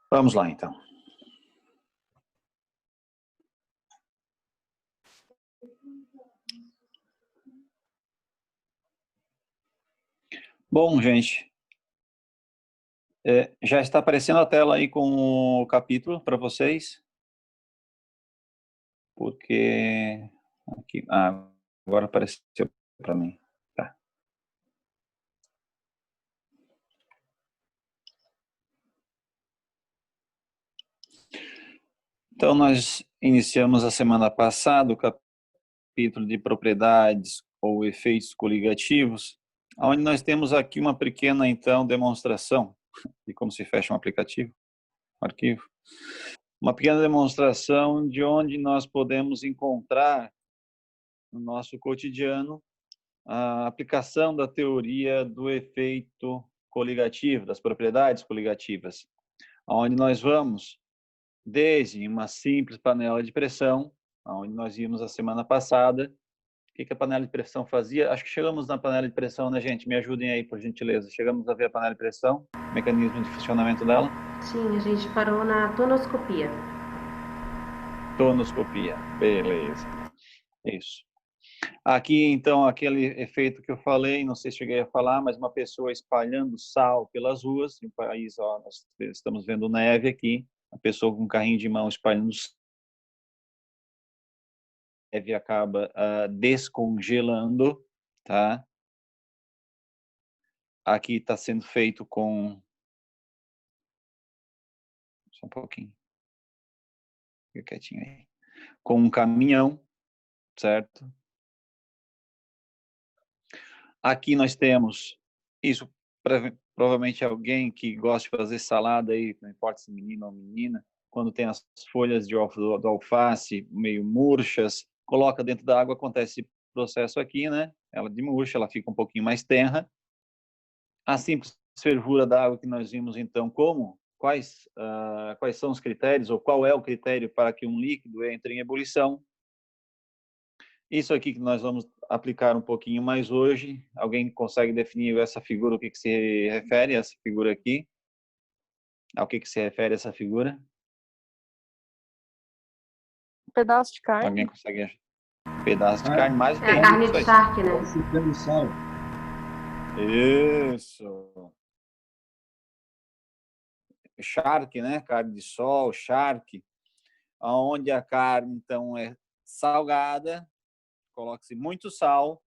Vamos lá, então. Bom, gente, já está aparecendo a tela aí com o capítulo para vocês, porque aqui, agora apareceu para mim. Tá. Então, nós iniciamos a semana passada o capítulo de propriedades ou efeitos coligativos, onde nós temos aqui uma pequena, então, demonstração de como se fecha um aplicativo, um arquivo. Uma pequena demonstração de onde nós podemos encontrar no nosso cotidiano a aplicação da teoria do efeito coligativo, das propriedades coligativas, onde nós vamos desde uma simples panela de pressão, onde nós vimos a semana passada. O que a panela de pressão fazia? Acho que chegamos na panela de pressão, né, gente? Me ajudem aí, por gentileza. Chegamos a ver a panela de pressão, o mecanismo de funcionamento dela? Sim, a gente parou na tonoscopia. Tonoscopia, beleza. Isso. Aqui, então, aquele efeito que eu falei, não sei se cheguei a falar, mas uma pessoa espalhando sal pelas ruas, em um país, ó, nós estamos vendo neve aqui, a pessoa com um carrinho de mão espalhando neve acaba descongelando, tá? Aqui está sendo feito com... Só um pouquinho. Fica quietinho aí. Com um caminhão, certo? Aqui nós temos isso, provavelmente alguém que gosta de fazer salada aí, não importa se menino ou menina, quando tem as folhas do alface meio murchas, coloca dentro da água, acontece esse processo aqui, né? Ela desmurcha, ela fica um pouquinho mais tenra. A simples fervura da água que nós vimos, então, quais são os critérios, ou qual é o critério para que um líquido entre em ebulição? Isso aqui que nós vamos aplicar um pouquinho mais hoje. Alguém consegue definir essa figura, o que se refere a essa figura aqui? Ao que se refere essa figura? Um pedaço de carne. Alguém consegue? Pedaço de carne, mais bem. É a carne de charque, né? Isso. Charque, né? Carne de sol, charque. Onde a carne, então, é salgada, coloca-se muito sal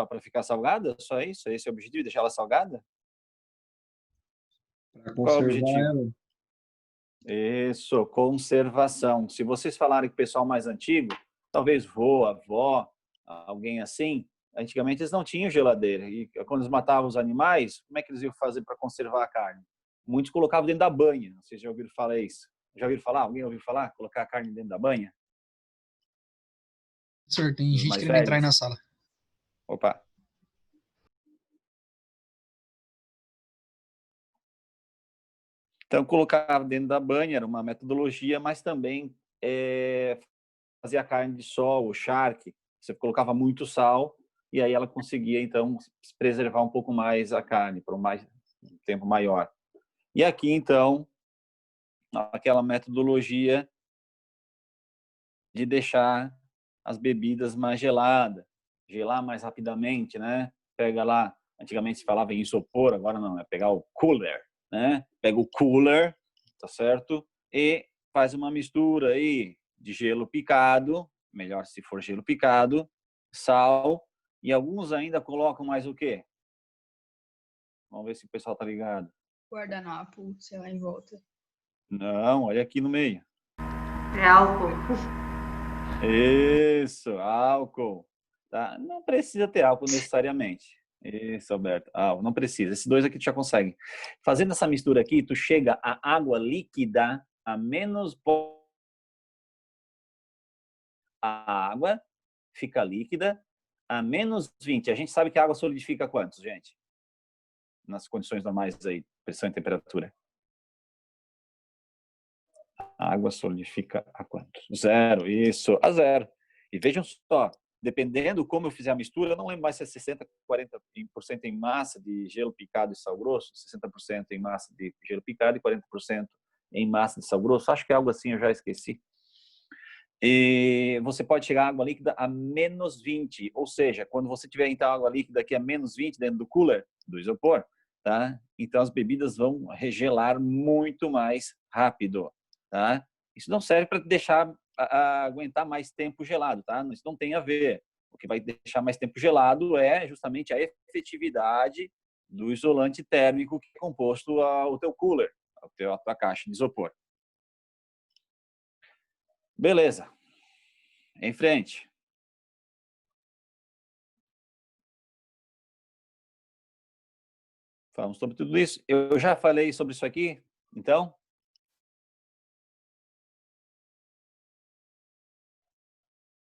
para ficar salgada? Só isso? Esse é o objetivo, deixar ela salgada? Qual é o objetivo? Isso, conservação. Se vocês falarem que o pessoal mais antigo, talvez vô, avó, alguém assim, antigamente eles não tinham geladeira. E quando eles matavam os animais, como é que eles iam fazer para conservar a carne? Muitos colocavam dentro da banha. Vocês já ouviram falar isso? Já ouviram falar? Alguém ouviu falar? Colocar a carne dentro da banha? Senhor, tem Os gente mais querendo entrar aí velhos? na sala. Opa. Então, colocava dentro da banha, era uma metodologia, mas também fazia carne de sol, o charque. Você colocava muito sal e aí ela conseguia, então, preservar um pouco mais a carne por um tempo maior. E aqui, então, aquela metodologia de deixar as bebidas mais geladas, gelar mais rapidamente, né? Pega lá, antigamente se falava em isopor, agora não, é pegar o cooler, né? Pega o cooler, tá certo? E faz uma mistura aí de gelo picado, melhor se for gelo picado, sal, e alguns ainda colocam mais o quê? Vamos ver se o pessoal tá ligado. Guardanapo, sei lá, em volta. Não, olha aqui no meio. É álcool. Isso, álcool. Tá? Não precisa ter álcool necessariamente. Isso, Alberto. Não precisa. Esses dois aqui tu já consegue. Fazendo essa mistura aqui, tu chega a água líquida a menos... A água fica líquida a menos 20. A gente sabe que a água solidifica a quantos, gente? Nas condições normais aí, pressão e temperatura. A água solidifica a quantos? 0, isso, a 0. E vejam só, dependendo como eu fizer a mistura, eu não lembro mais se é 60%, 40% em massa de gelo picado e sal grosso, 60% em massa de gelo picado e 40% em massa de sal grosso. Acho que é algo assim, eu já esqueci. E você pode chegar a água líquida a menos 20, ou seja, quando você tiver então água líquida aqui a menos 20 dentro do cooler, do isopor, tá? Então as bebidas vão regelar muito mais rápido, tá? Isso não serve para deixar aguentar mais tempo gelado, tá? Isso não tem a ver. O que vai deixar mais tempo gelado é justamente a efetividade do isolante térmico que é composto ao teu cooler, a tua caixa de isopor. Beleza. Em frente. Falamos sobre tudo isso. Eu já falei sobre isso aqui, então.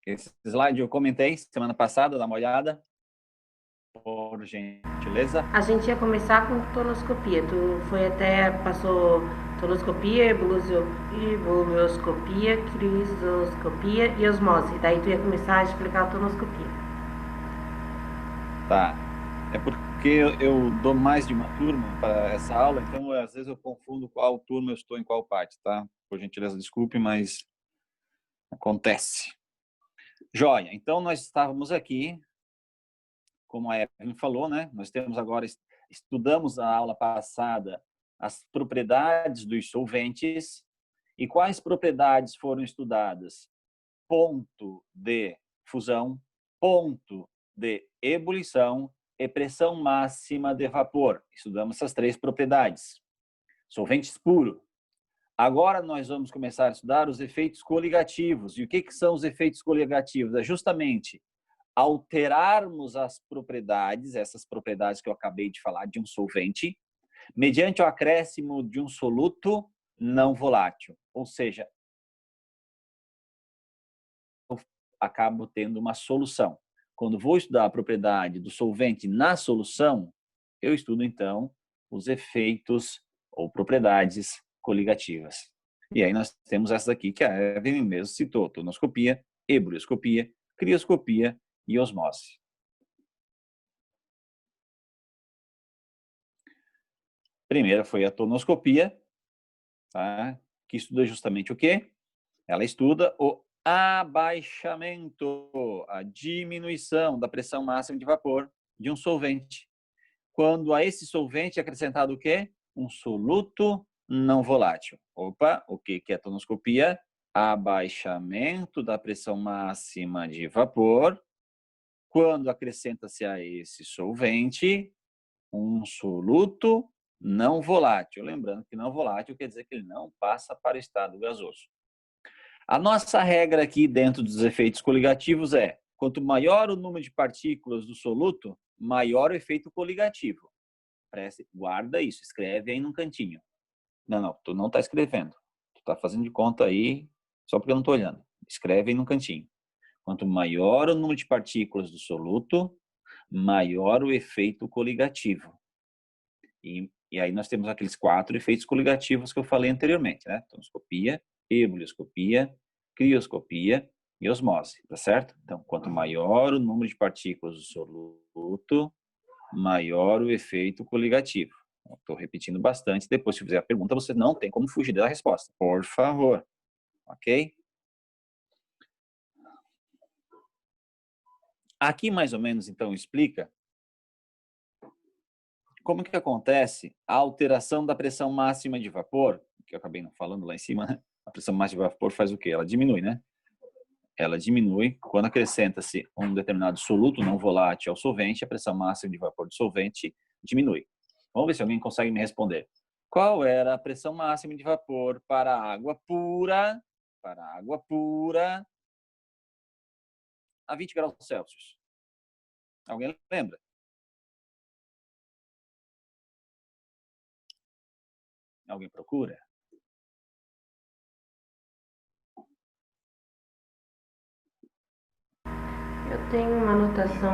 Esse slide eu comentei semana passada, dá uma olhada. Por gentileza. A gente ia começar com tonoscopia. Tu passou tonoscopia, ebulioscopia, crisoscopia e osmose. Daí tu ia começar a explicar a tonoscopia. Tá. É porque eu dou mais de uma turma para essa aula, então às vezes eu confundo qual turma eu estou em qual parte, tá? Por gentileza, desculpe, mas acontece. Joia. Então nós estávamos aqui, como a Evelyn falou, né? Nós temos agora, estudamos a aula passada as propriedades dos solventes. E quais propriedades foram estudadas? Ponto de fusão, ponto de ebulição e pressão máxima de vapor. Estudamos essas três propriedades. Solventes puro. Agora nós vamos começar a estudar os efeitos coligativos. E o que são os efeitos coligativos? É justamente alterarmos as propriedades, essas propriedades que eu acabei de falar de um solvente, mediante o acréscimo de um soluto não volátil. Ou seja, eu acabo tendo uma solução. Quando vou estudar a propriedade do solvente na solução, eu estudo, então, os efeitos ou propriedades coligativas. E aí nós temos essas aqui que a Evelyn mesmo citou: tonoscopia, ebulioscopia, crioscopia e osmose. Primeira foi a tonoscopia, tá? Que estuda justamente o quê? Ela estuda o abaixamento, a diminuição da pressão máxima de vapor de um solvente. Quando a esse solvente é acrescentado o quê? Um soluto não volátil. Opa, o que é tonoscopia? Abaixamento da pressão máxima de vapor quando acrescenta-se a esse solvente um soluto não volátil. Lembrando que não volátil quer dizer que ele não passa para o estado gasoso. A nossa regra aqui dentro dos efeitos coligativos é: quanto maior o número de partículas do soluto, maior o efeito coligativo. Guarda isso, escreve aí num cantinho. Não, tu não está escrevendo. Tu está fazendo de conta aí, só porque eu não estou olhando. Escreve aí num cantinho. Quanto maior o número de partículas do soluto, maior o efeito coligativo. E aí nós temos aqueles 4 efeitos coligativos que eu falei anteriormente, né? Tonoscopia, ebulioscopia, crioscopia e osmose, tá certo? Então, quanto maior o número de partículas do soluto, maior o efeito coligativo. Estou repetindo bastante. Depois, se fizer a pergunta, você não tem como fugir da resposta. Por favor. Ok? Aqui, mais ou menos, então, explica como que acontece a alteração da pressão máxima de vapor, que eu acabei não falando lá em cima, né? A pressão máxima de vapor faz o quê? Ela diminui, né? Ela diminui quando acrescenta-se um determinado soluto não volátil ao solvente, a pressão máxima de vapor do solvente diminui. Vamos ver se alguém consegue me responder. Qual era a pressão máxima de vapor para água pura a 20 graus Celsius? Alguém lembra? Alguém procura? Eu tenho uma anotação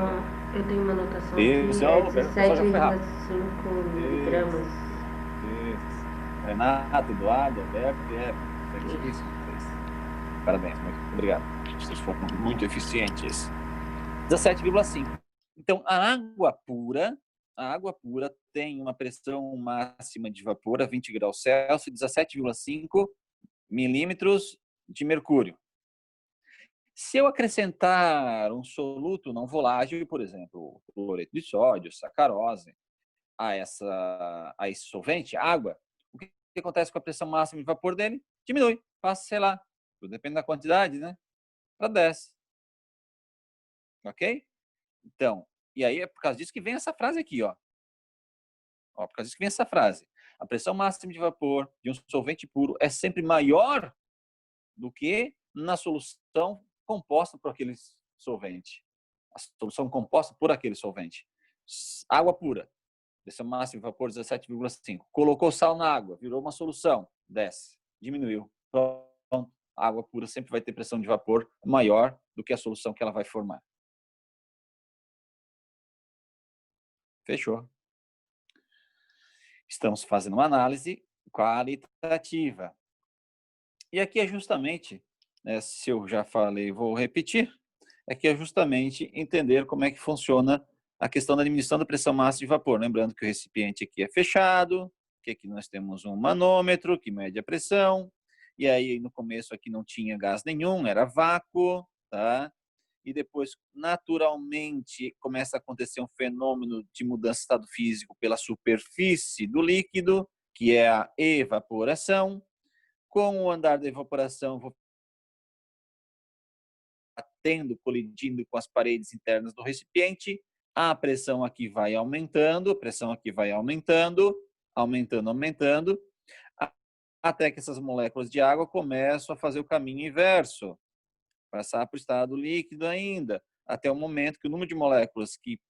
Isso, aqui, é o pessoal já foi rápido. 17,5 miligramas. Isso. Renato, Eduardo, Alberto e Eva. Isso. Parabéns, muito obrigado. Vocês foram muito eficientes. 17,5. Então, a água pura tem uma pressão máxima de vapor a 20 graus Celsius, 17,5 milímetros de mercúrio. Se eu acrescentar um soluto não volátil, por exemplo, cloreto de sódio, sacarose, a esse solvente, água, o que acontece com a pressão máxima de vapor dele? Diminui, passa, sei lá, depende da quantidade, né? Para 10. Ok? Então, e aí é por causa disso que vem essa frase aqui, ó. Por causa disso que vem essa frase. A pressão máxima de vapor de um solvente puro é sempre maior do que na solução composta por aquele solvente. A solução composta por aquele solvente. Água pura, pressão máxima de vapor 17,5. Colocou sal na água, virou uma solução, desce, diminuiu. Pronto. A água pura sempre vai ter pressão de vapor maior do que a solução que ela vai formar. Fechou. Estamos fazendo uma análise qualitativa. E aqui é justamente, se eu já falei, vou repetir, aqui é justamente entender como é que funciona a questão da diminuição da pressão máxima de vapor. Lembrando que o recipiente aqui é fechado, que aqui nós temos um manômetro que mede a pressão, e aí no começo aqui não tinha gás nenhum, era vácuo, tá? E depois, naturalmente, começa a acontecer um fenômeno de mudança de estado físico pela superfície do líquido, que é a evaporação. Com o andar da evaporação, vou batendo, colidindo com as paredes internas do recipiente, a pressão aqui vai aumentando, a pressão aqui vai aumentando, aumentando, até que essas moléculas de água começam a fazer o caminho inverso, passar para o estado líquido ainda, até o momento que o número de moléculas que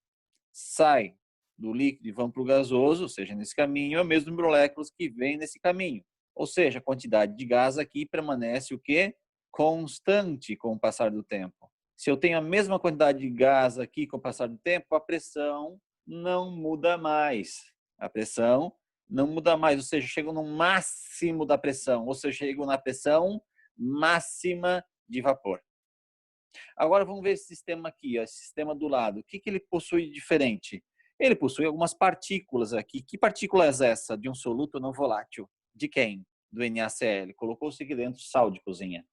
sai do líquido e vão para o gasoso, ou seja, nesse caminho, é o mesmo número de moléculas que vem nesse caminho. Ou seja, a quantidade de gás aqui permanece o quê? Constante com o passar do tempo. Se eu tenho a mesma quantidade de gás aqui com o passar do tempo, a pressão não muda mais. A pressão não muda mais, ou seja, chego no máximo da pressão, ou seja, chego na pressão máxima de vapor. Agora vamos ver esse sistema aqui, esse sistema do lado. O que ele possui de diferente? Ele possui algumas partículas aqui. Que partículas é essa de um soluto não volátil? De quem? Do NaCl. Colocou-se aqui dentro sal de cozinha.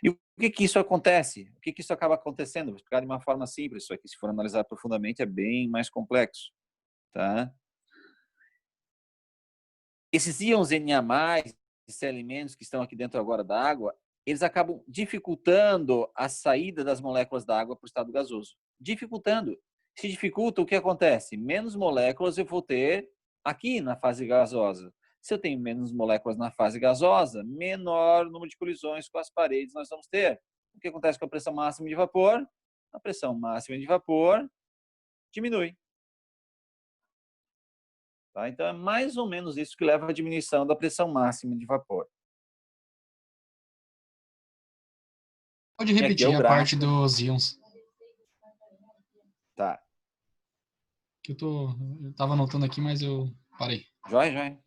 E o que isso acontece? O que isso acaba acontecendo? Vou explicar de uma forma simples. Isso aqui, se for analisar profundamente, é bem mais complexo. Tá? Esses íons Na+, esses elementos que estão aqui dentro agora da água, eles acabam dificultando a saída das moléculas da água para o estado gasoso. Dificultando. Se dificulta, o que acontece? Menos moléculas eu vou ter aqui na fase gasosa. Se eu tenho menos moléculas na fase gasosa, menor número de colisões com as paredes nós vamos ter. O que acontece com a pressão máxima de vapor? A pressão máxima de vapor diminui. Tá? Então, é mais ou menos isso que leva à diminuição da pressão máxima de vapor. Pode repetir a parte dos íons. Tá. Que eu estava anotando aqui, mas eu parei. Joia.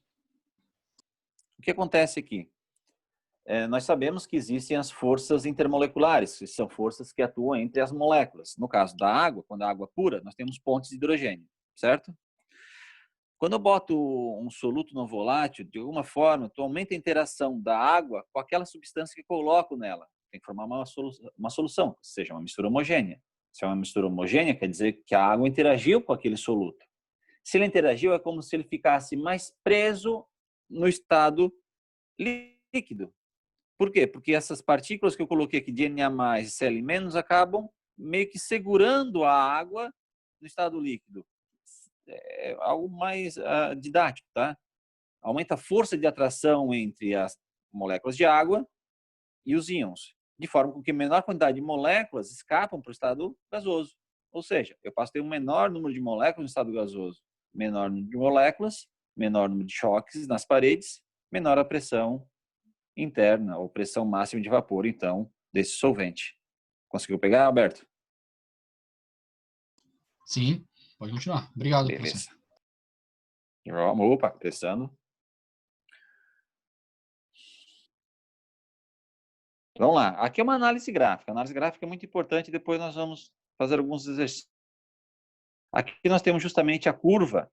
O que acontece aqui? Nós sabemos que existem as forças intermoleculares, que são forças que atuam entre as moléculas. No caso da água, quando a água é pura, nós temos pontes de hidrogênio, certo? Quando eu boto um soluto não volátil, de alguma forma, tu aumenta a interação da água com aquela substância que eu coloco nela. Tem que formar uma solução, que seja uma mistura homogênea. Se é uma mistura homogênea, quer dizer que a água interagiu com aquele soluto. Se ele interagiu, é como se ele ficasse mais preso no estado líquido. Por quê? Porque essas partículas que eu coloquei aqui de Na+, e Cl- acabam meio que segurando a água no estado líquido. É algo mais didático, tá? Aumenta a força de atração entre as moléculas de água e os íons. de forma com que menor quantidade de moléculas escapam para o estado gasoso. Ou seja, eu passo a ter um menor número de moléculas no estado gasoso, menor número de moléculas, menor número de choques nas paredes, menor a pressão interna, ou pressão máxima de vapor, então, desse solvente. Conseguiu pegar, Alberto? Sim, pode continuar. Obrigado, Beleza. professor. Opa, prestando. Vamos lá. Aqui é uma análise gráfica. A análise gráfica é muito importante, depois nós vamos fazer alguns exercícios. Aqui nós temos justamente a curva,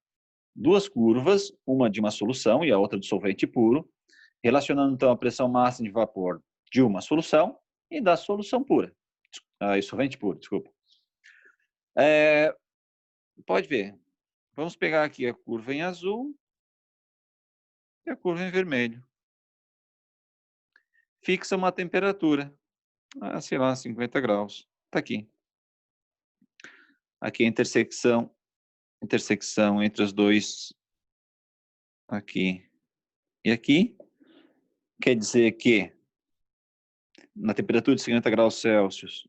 duas curvas, uma de uma solução e a outra de solvente puro, relacionando então a pressão máxima de vapor de uma solução e da solução pura. Solvente puro, desculpa. Pode ver. Vamos pegar aqui a curva em azul e a curva em vermelho. Fixa uma temperatura, sei lá, 50 graus. Está aqui. Aqui a intersecção entre os dois, aqui e aqui, quer dizer que na temperatura de 50 graus Celsius,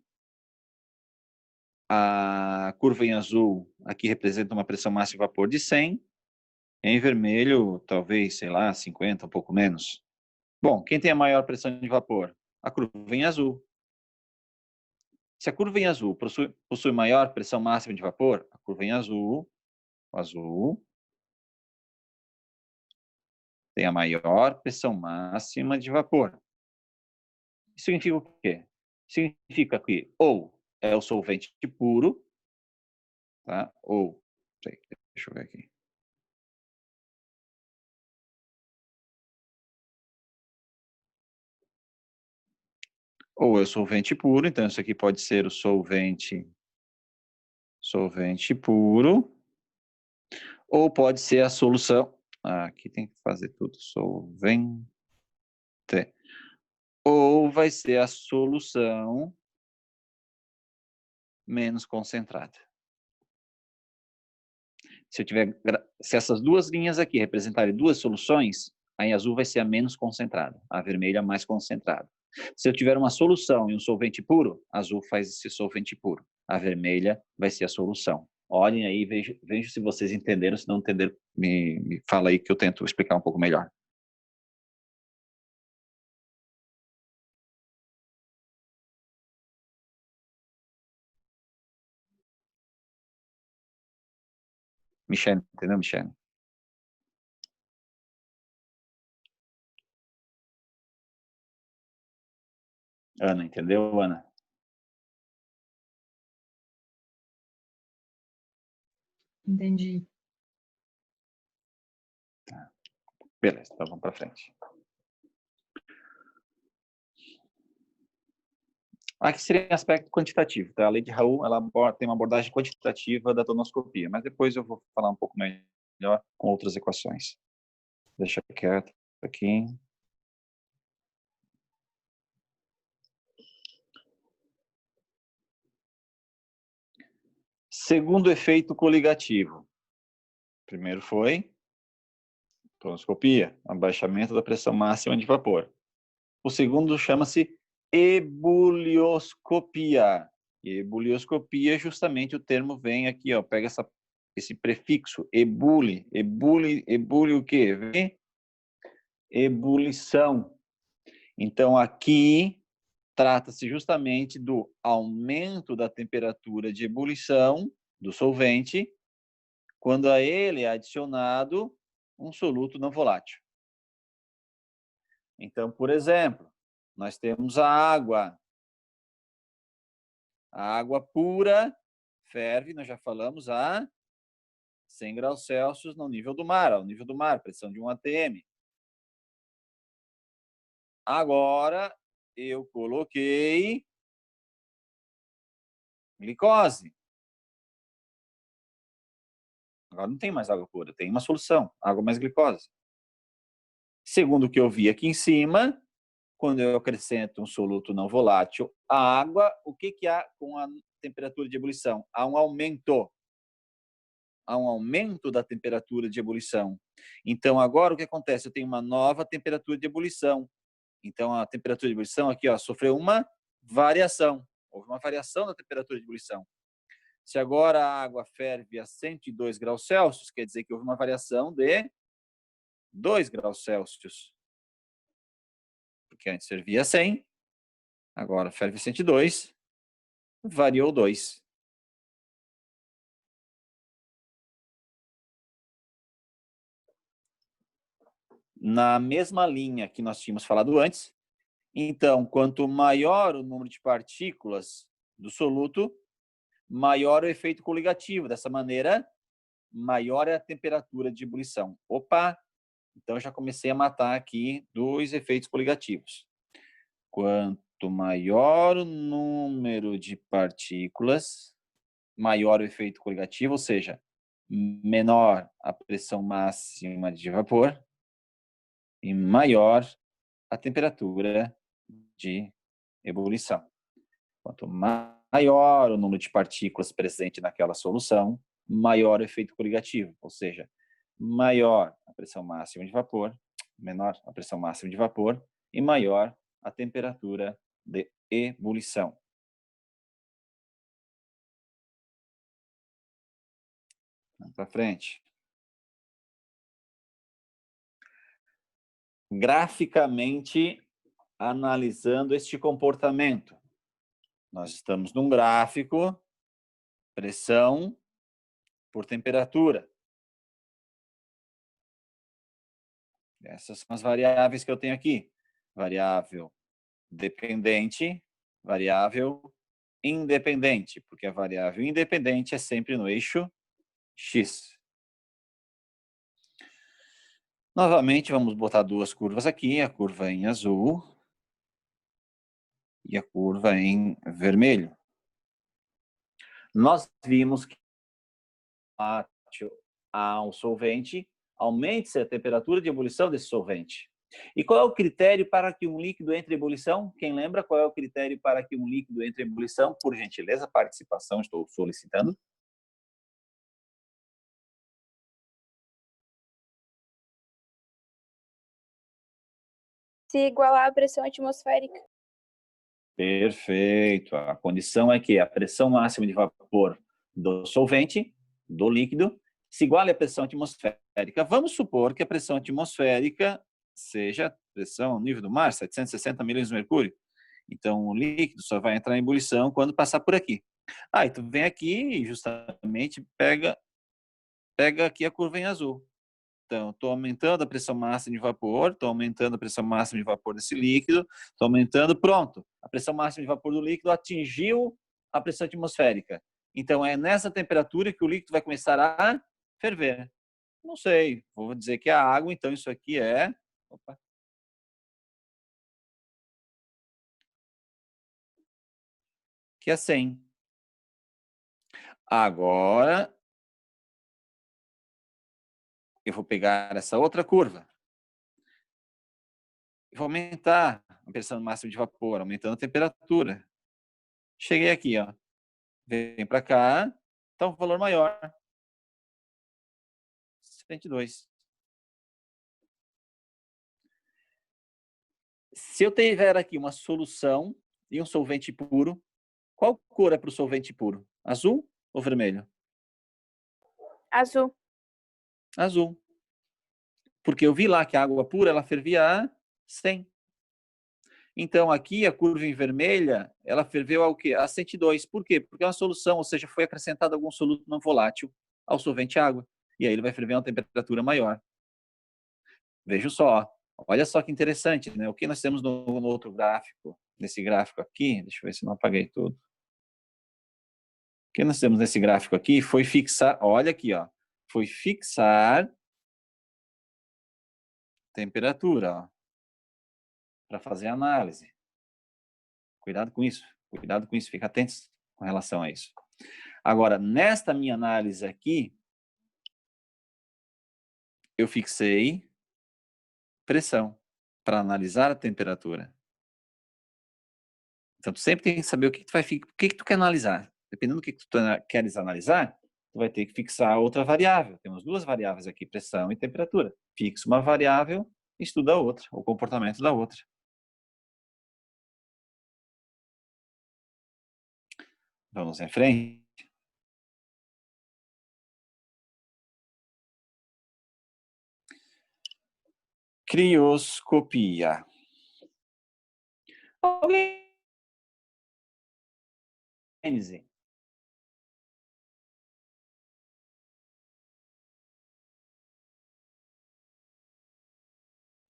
a curva em azul aqui representa uma pressão máxima de vapor de 100, em vermelho, talvez, sei lá, 50, um pouco menos. Bom, quem tem a maior pressão de vapor? A curva em azul. Se a curva em azul possui maior pressão máxima de vapor, a curva em azul, tem a maior pressão máxima de vapor. Isso significa o quê? Significa que ou é o solvente puro, tá? Ou, deixa eu ver aqui. Ou é o solvente puro, então isso aqui pode ser o solvente puro, ou pode ser a solução, aqui tem que fazer tudo, solvente, ou vai ser a solução menos concentrada. Se essas duas linhas aqui representarem duas soluções, a em azul vai ser a menos concentrada, a vermelha a mais concentrada. Se eu tiver uma solução e um solvente puro, a azul faz esse solvente puro, a vermelha vai ser a solução. Olhem aí, vejam se vocês entenderam, se não entenderam, me fala aí que eu tento explicar um pouco melhor. Michele, entendeu, Michele? Ana, entendeu, Ana? Entendi. Tá. Beleza, então vamos para frente. Aqui seria um aspecto quantitativo, tá? A lei de Raoult, ela tem uma abordagem quantitativa da tonoscopia, mas depois eu vou falar um pouco melhor com outras equações. Deixa quieto aqui. Segundo efeito coligativo. Primeiro foi tonoscopia, abaixamento da pressão máxima de vapor. O segundo chama-se ebulioscopia. E ebulioscopia, justamente o termo vem aqui, ó, pega esse prefixo, ebule o quê? Vem? Ebulição. Então, aqui trata-se justamente do aumento da temperatura de ebulição do solvente quando a ele é adicionado um soluto não volátil. Então, por exemplo, nós temos a água. A água pura ferve, nós já falamos, a 100 graus Celsius no nível do mar, ao nível do mar, pressão de 1 atm. Agora, eu coloquei glicose. Agora não tem mais água pura, tem uma solução, água mais glicose. Segundo o que eu vi aqui em cima, quando eu acrescento um soluto não volátil à água, o que há com a temperatura de ebulição? Há um aumento. Há um aumento da temperatura de ebulição. Então, agora o que acontece? Eu tenho uma nova temperatura de ebulição. Então, a temperatura de ebulição aqui, ó, sofreu uma variação. Houve uma variação da temperatura de ebulição. Se agora a água ferve a 102 graus Celsius, quer dizer que houve uma variação de 2 graus Celsius. Porque antes fervia 100, agora ferve 102, variou 2. Na mesma linha que nós tínhamos falado antes, então, quanto maior o número de partículas do soluto, maior o efeito coligativo. Dessa maneira, maior é a temperatura de ebulição. Opa! Então, já comecei a matar aqui 2 efeitos coligativos. Quanto maior o número de partículas, maior o efeito coligativo, ou seja, menor a pressão máxima de vapor e maior a temperatura de ebulição. Quanto maior o número de partículas presente naquela solução, maior o efeito coligativo, ou seja, maior a pressão máxima de vapor, menor a pressão máxima de vapor e maior a temperatura de ebulição. Vamos para frente. Graficamente analisando este comportamento. Nós estamos num gráfico, pressão por temperatura. Essas são as variáveis que eu tenho aqui. Variável dependente, variável independente, porque a variável independente é sempre no eixo X. Novamente, vamos botar 2 curvas aqui, a curva em azul e a curva em vermelho. Nós vimos que há um solvente, aumente-se a temperatura de ebulição desse solvente. E qual é o critério para que um líquido entre em ebulição? Quem lembra qual é o critério para que um líquido entre em ebulição? Por gentileza, participação, estou solicitando. Se igualar à pressão atmosférica. Perfeito. A condição é que a pressão máxima de vapor do solvente, do líquido, se iguale à pressão atmosférica. Vamos supor que a pressão atmosférica seja a pressão no nível do mar, 760 milímetros de mercúrio. Então, o líquido só vai entrar em ebulição quando passar por aqui. E tu vem aqui e justamente pega aqui a curva em azul. Então, estou aumentando a pressão máxima de vapor, estou aumentando a pressão máxima de vapor desse líquido, estou aumentando, pronto. A pressão máxima de vapor do líquido atingiu a pressão atmosférica. Então, é nessa temperatura que o líquido vai começar a ferver. Não sei, vou dizer que é a água, então isso aqui é... Opa. Que é 100. Agora, eu vou pegar essa outra curva. Vou aumentar a pressão máxima de vapor, aumentando a temperatura. Cheguei aqui, ó. Vem para cá, então um valor maior. 102. Se eu tiver aqui uma solução e um solvente puro, qual cor é para o solvente puro? Azul ou vermelho? Azul. Azul. Porque eu vi lá que a água pura, ela fervia a 100. Então, aqui, a curva em vermelha, ela ferveu ao quê? A 102. Por quê? Porque é uma solução, ou seja, foi acrescentado algum soluto não volátil ao solvente água. E aí ele vai ferver a uma temperatura maior. Vejam só. Olha só que interessante, né? O que nós temos no outro gráfico, nesse gráfico aqui, deixa eu ver se não apaguei tudo. O que nós temos nesse gráfico aqui foi fixar, olha aqui, ó, foi fixar temperatura, ó, para fazer a análise. Cuidado com isso, fica atento com relação a isso. Agora, nesta minha análise aqui, eu fixei pressão para analisar a temperatura. Então, tu sempre tem que saber o que tu quer analisar. Dependendo do que tu queres analisar, tu vai ter que fixar outra variável. Temos 2 variáveis aqui, pressão e temperatura. Fixa uma variável, estuda a outra, o comportamento da outra. Vamos em frente. Crioscopia. Alguém?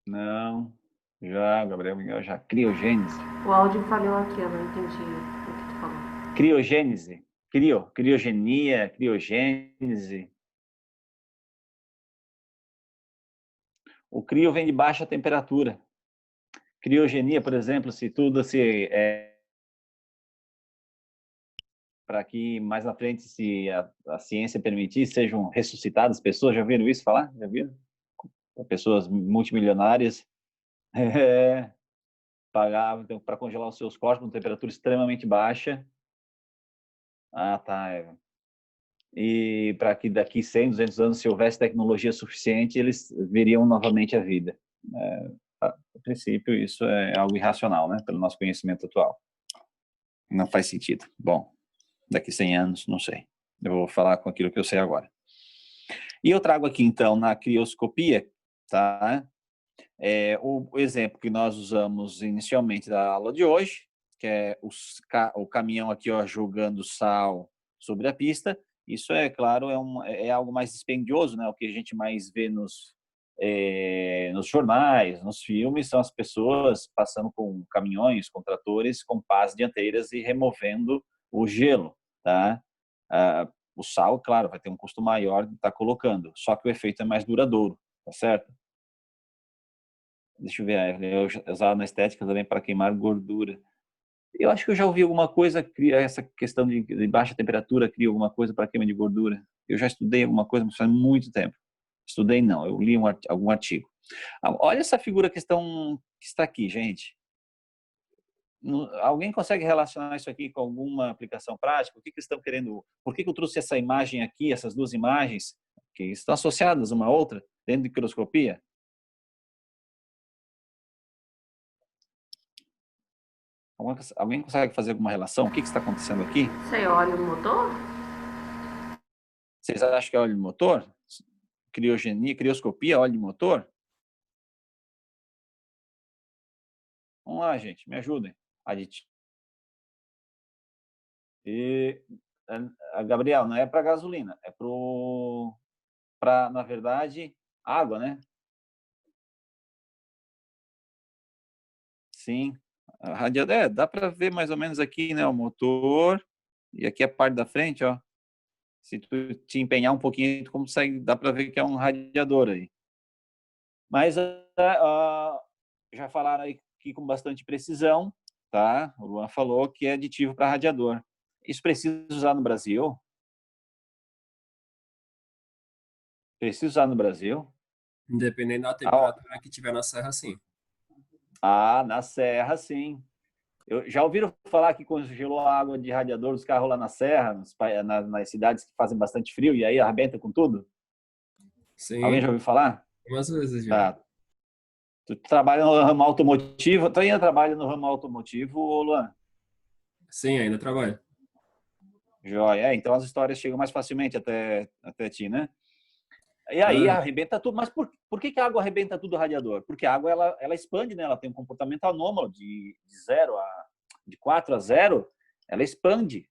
Não. Já, Gabriel Miguel, já. Criogênese. O áudio falhou aqui, eu não entendi o que tu falou. Criogênese. Criogenia, criogênese. O crio vem de baixa temperatura. Criogenia, por exemplo, se tudo se... para que mais na frente, se a ciência permitir, sejam ressuscitadas pessoas. Já viram isso falar? Já viram? Pessoas multimilionárias pagavam então, para congelar os seus corpos com temperatura extremamente baixa. Ah, tá. E para que daqui 100, 200 anos, se houvesse tecnologia suficiente, eles veriam novamente a vida. A princípio, isso é algo irracional, né? Pelo nosso conhecimento atual. Não faz sentido. Bom, daqui 100 anos, não sei. Eu vou falar com aquilo que eu sei agora. E eu trago aqui, então, na crioscopia, tá? O exemplo que nós usamos inicialmente da aula de hoje, que é o caminhão aqui, ó, jogando sal sobre a pista. Isso, é claro, é algo mais dispendioso, né? O que a gente mais vê nos jornais, nos filmes, são as pessoas passando com caminhões, com tratores, com pás dianteiras e removendo o gelo, tá? O sal, claro, vai ter um custo maior de estar colocando, só que o efeito é mais duradouro, tá certo? Deixa eu ver, eu usava na estética também para queimar gordura. Eu acho que eu já ouvi alguma coisa, essa questão de baixa temperatura cria alguma coisa para queima de gordura. Eu já estudei alguma coisa, mas faz muito tempo. Estudei não, eu li algum artigo. Olha essa figura que está aqui, gente. Alguém consegue relacionar isso aqui com alguma aplicação prática? O que estão querendo? Por que eu trouxe essa imagem aqui, essas duas imagens, que estão associadas uma à outra, dentro de crioscopia? Alguém consegue fazer alguma relação? O que está acontecendo aqui? Você olha o motor? Vocês acham que é óleo de motor? Crioscopia, óleo de motor? Vamos lá, gente, me ajudem. Gabriel, não é para gasolina, é para, na verdade, água, né? Sim. Radiador, dá para ver mais ou menos aqui, né, o motor, e aqui a parte da frente, ó. Se tu te empenhar um pouquinho, tu consegue, dá para ver que é um radiador aí. Mas já falaram aí aqui com bastante precisão, tá? O Luan falou que é aditivo para radiador. Isso precisa usar no Brasil? Precisa usar no Brasil? Independente da temperatura que tiver na serra, sim. Na serra, sim. Já ouviram falar que congelou a água de radiador dos carros lá na serra, nas cidades que fazem bastante frio, e aí arrebenta com tudo? Sim. Alguém já ouviu falar? Algumas vezes já. Tá. Tu trabalha no ramo automotivo? Tu ainda trabalha no ramo automotivo, Luan? Sim, ainda trabalho. Joia. Então as histórias chegam mais facilmente até ti, né? E aí arrebenta tudo. Mas por que a água arrebenta tudo o radiador? Porque a água ela expande, né? Ela tem um comportamento anômalo de 4 a 0, ela expande.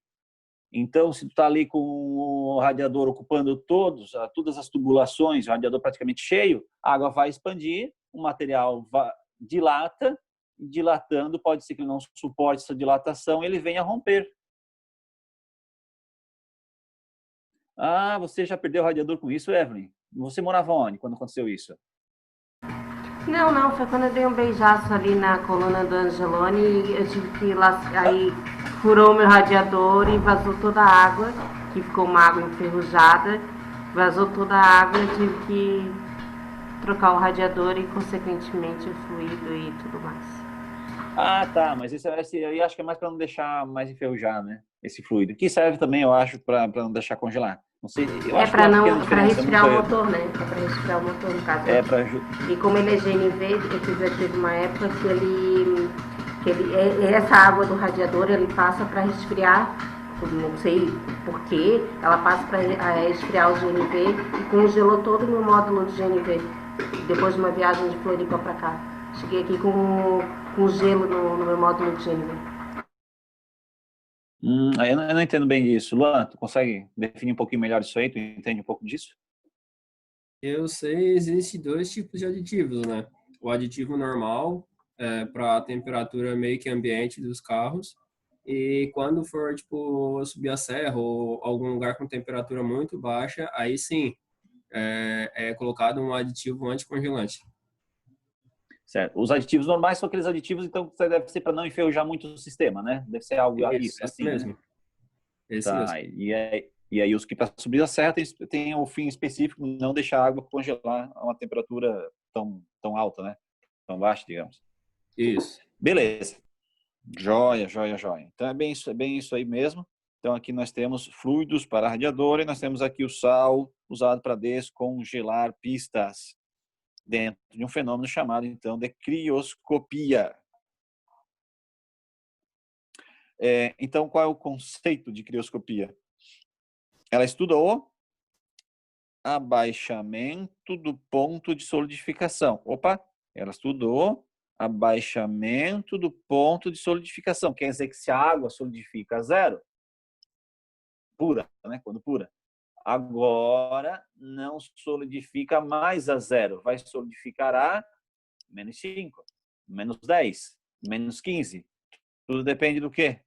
Então, se tu tá ali com o radiador ocupando todas as tubulações, o radiador praticamente cheio, a água vai expandir, o material dilata, dilatando, pode ser que ele não suporte essa dilatação, ele venha a romper. Você já perdeu o radiador com isso, Evelyn? Você morava onde quando aconteceu isso? Não, foi quando eu dei um beijaço ali na coluna do Angeloni e eu tive que ir lá, aí furou meu radiador e vazou toda a água, que ficou uma água enferrujada, vazou toda a água, eu tive que trocar o radiador e, consequentemente, o fluido e tudo mais. Tá, mas esse eu acho que é mais para não deixar mais enferrujar, né? Esse fluido. Que serve também, eu acho, para não deixar congelar. Não sei, eu acho para resfriar o motor, né? É para resfriar o motor, no caso. E como ele é GNV, teve uma época que essa água do radiador ele passa para resfriar não sei porquê, ela passa para esfriar o GNV e congelou todo o meu módulo de GNV depois de uma viagem de Floripa para cá. Cheguei aqui com gelo no meu módulo de GNV. Eu não entendo bem disso. Luan, tu consegue definir um pouquinho melhor isso aí? Tu entende um pouco disso? Eu sei, existe dois tipos de aditivos, né? O aditivo normal, para a temperatura meio que ambiente dos carros, e quando for, tipo, subir a serra ou algum lugar com temperatura muito baixa, aí sim, é colocado um aditivo anticongelante. Certo. Os aditivos normais são aqueles aditivos, então, que deve ser para não enferrujar muito o sistema, né? Deve ser algo Isso, isso, esse assim, mesmo. né? Esse Tá. mesmo. E aí os que para subir a serra tem o fim específico de não deixar a água congelar a uma temperatura tão alta, né? Tão baixa, digamos. Isso. Beleza. Joia. Então é bem isso aí mesmo. Então aqui nós temos fluidos para radiador e nós temos aqui o sal usado para descongelar pistas dentro de um fenômeno chamado então de crioscopia. Então qual é o conceito de crioscopia? Ela estuda o abaixamento do ponto de solidificação. Ela estudou abaixamento do ponto de solidificação. Quer dizer que se a água solidifica a zero, pura, né? Quando pura. Agora não solidifica mais a zero, vai solidificar a -5, -10, -15. Tudo depende do quê?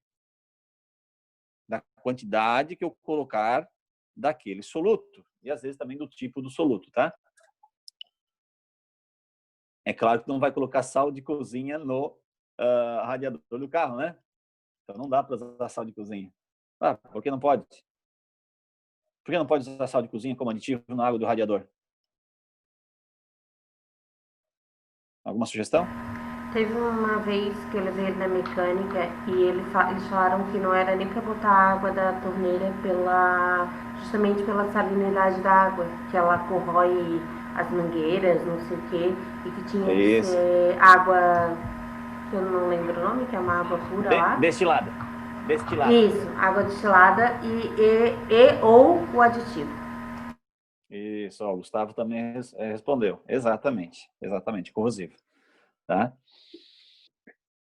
Da quantidade que eu colocar daquele soluto. E às vezes também do tipo do soluto, tá? É claro que não vai colocar sal de cozinha no radiador do carro, né? Então não dá para usar sal de cozinha. Por que não pode? Por que não pode usar sal de cozinha como aditivo na água do radiador? Alguma sugestão? Teve uma vez que eu levei ele na mecânica e eles falaram que não era nem para botar a água da torneira justamente pela salinidade da água, que ela corrói as mangueiras, não sei o quê, e que tinha que ser água, que eu não lembro o nome, que é uma água pura lá. Destilada. Isso, água destilada ou o aditivo. Isso, o Gustavo também respondeu. Exatamente, corrosivo. Tá?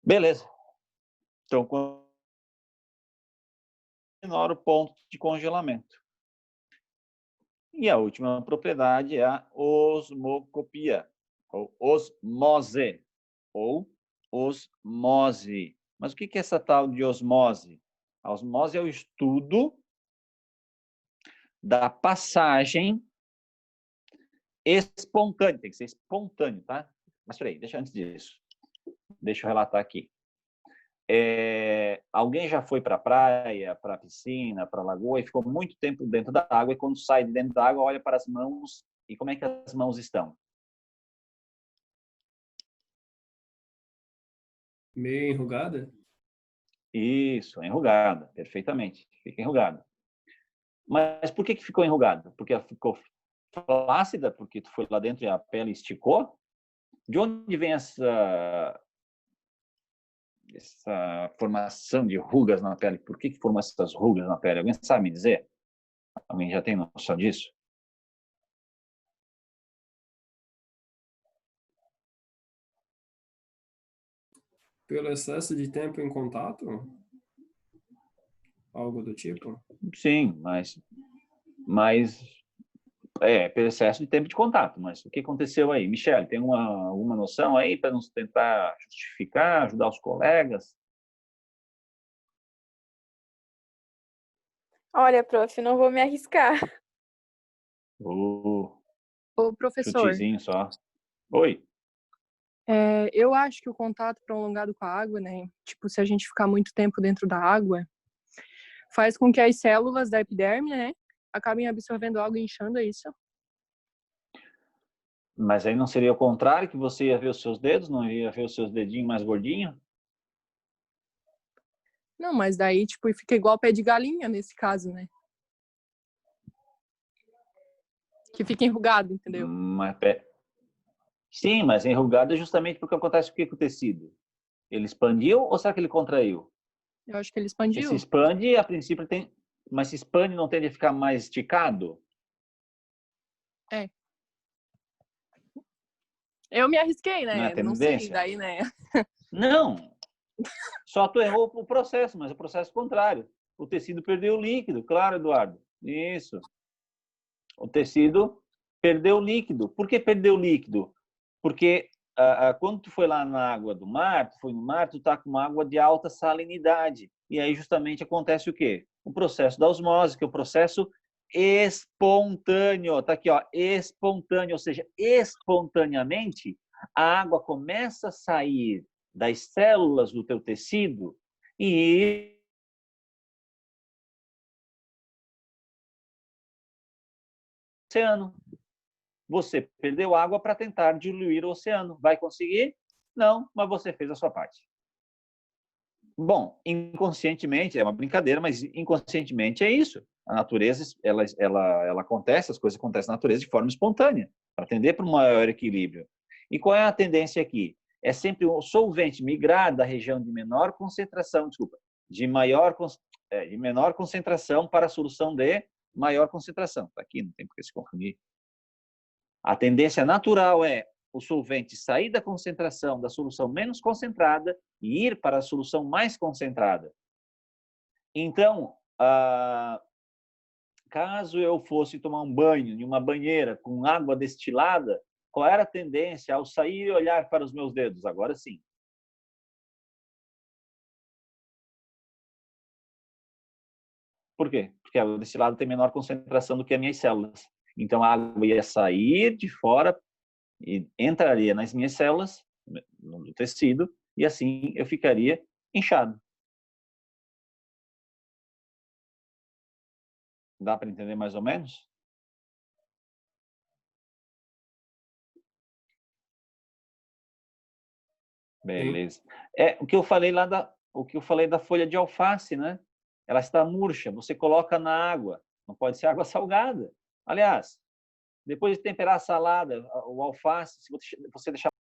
Beleza. Então, menor o ponto de congelamento. E a última propriedade é a osmocopia, ou osmose, Mas o que é essa tal de osmose? A osmose é o estudo da passagem espontânea, tem que ser espontâneo, tá? Mas peraí, antes disso, deixa eu relatar aqui. Alguém já foi para a praia, para a piscina, para a lagoa e ficou muito tempo dentro da água e quando sai de dentro da água olha para as mãos e como é que as mãos estão? Meio enrugada? Isso, enrugada, perfeitamente, fica enrugada. Mas por que ficou enrugada? Porque ela ficou flácida, porque tu foi lá dentro e a pele esticou? De onde vem essa formação de rugas na pele? Por que formou essas rugas na pele? Alguém sabe me dizer? Alguém já tem noção disso? Pelo excesso de tempo em contato? Algo do tipo? Sim, mas pelo excesso de tempo de contato. Mas o que aconteceu aí? Michele, tem alguma noção aí para nos tentar justificar, ajudar os colegas? Olha, prof, não vou me arriscar. Ô, professor, Chutezinho só. Oi. eu acho que o contato prolongado com a água, né? Tipo, se a gente ficar muito tempo dentro da água, faz com que as células da epiderme, né, acabem absorvendo água e inchando, é isso? Mas aí não seria o contrário, que você ia ver os seus dedos, não ia ver os seus dedinhos mais gordinhos? Não, mas daí, tipo, fica igual pé de galinha nesse caso, né? Que fica enrugado, entendeu? Sim, mas enrugado é justamente porque acontece o que com o tecido? Ele expandiu ou será que ele contraiu? Eu acho que ele Se expandiu. se expande, a princípio tem... Mas se expande, não tende a ficar mais esticado? Eu me arrisquei, Não é né? Não sei, tendência? daí, né? Não! Só tu errou o processo, mas o processo contrário. O tecido perdeu o líquido, claro, Eduardo. Isso. O tecido perdeu o líquido. Por que perdeu o líquido? Porque quando tu foi lá na água do mar, tu foi no mar, tu tá com uma água de alta salinidade. E aí justamente acontece o quê? O processo da osmose, que é o processo espontâneo. Tá aqui, ó, espontâneo, ou seja, espontaneamente a água começa a sair das células do teu tecido e oceano. Você perdeu água para tentar diluir o oceano. Vai conseguir? Não, mas você fez a sua parte. Bom, inconscientemente, é uma brincadeira, mas inconscientemente é isso. A natureza, ela acontece, as coisas acontecem na natureza de forma espontânea, para atender para um maior equilíbrio. E qual é a tendência aqui? É sempre o solvente migrar da região de menor concentração, de menor concentração para a solução de maior concentração. Está aqui, não tem por que se confundir. A tendência natural é o solvente sair da concentração da solução menos concentrada e ir para a solução mais concentrada. Então, caso eu fosse tomar um banho em uma banheira com água destilada, qual era a tendência ao sair e olhar para os meus dedos? Agora sim. Por quê? Porque a água destilada tem menor concentração do que as minhas células. Então, a água ia sair de fora e entraria nas minhas células, no tecido, e assim eu ficaria inchado. Dá para entender mais ou menos? Beleza. O que eu falei da folha de alface, né? Ela está murcha, você coloca na água, não pode ser água salgada. Aliás, depois de temperar a salada, o alface, se você deixar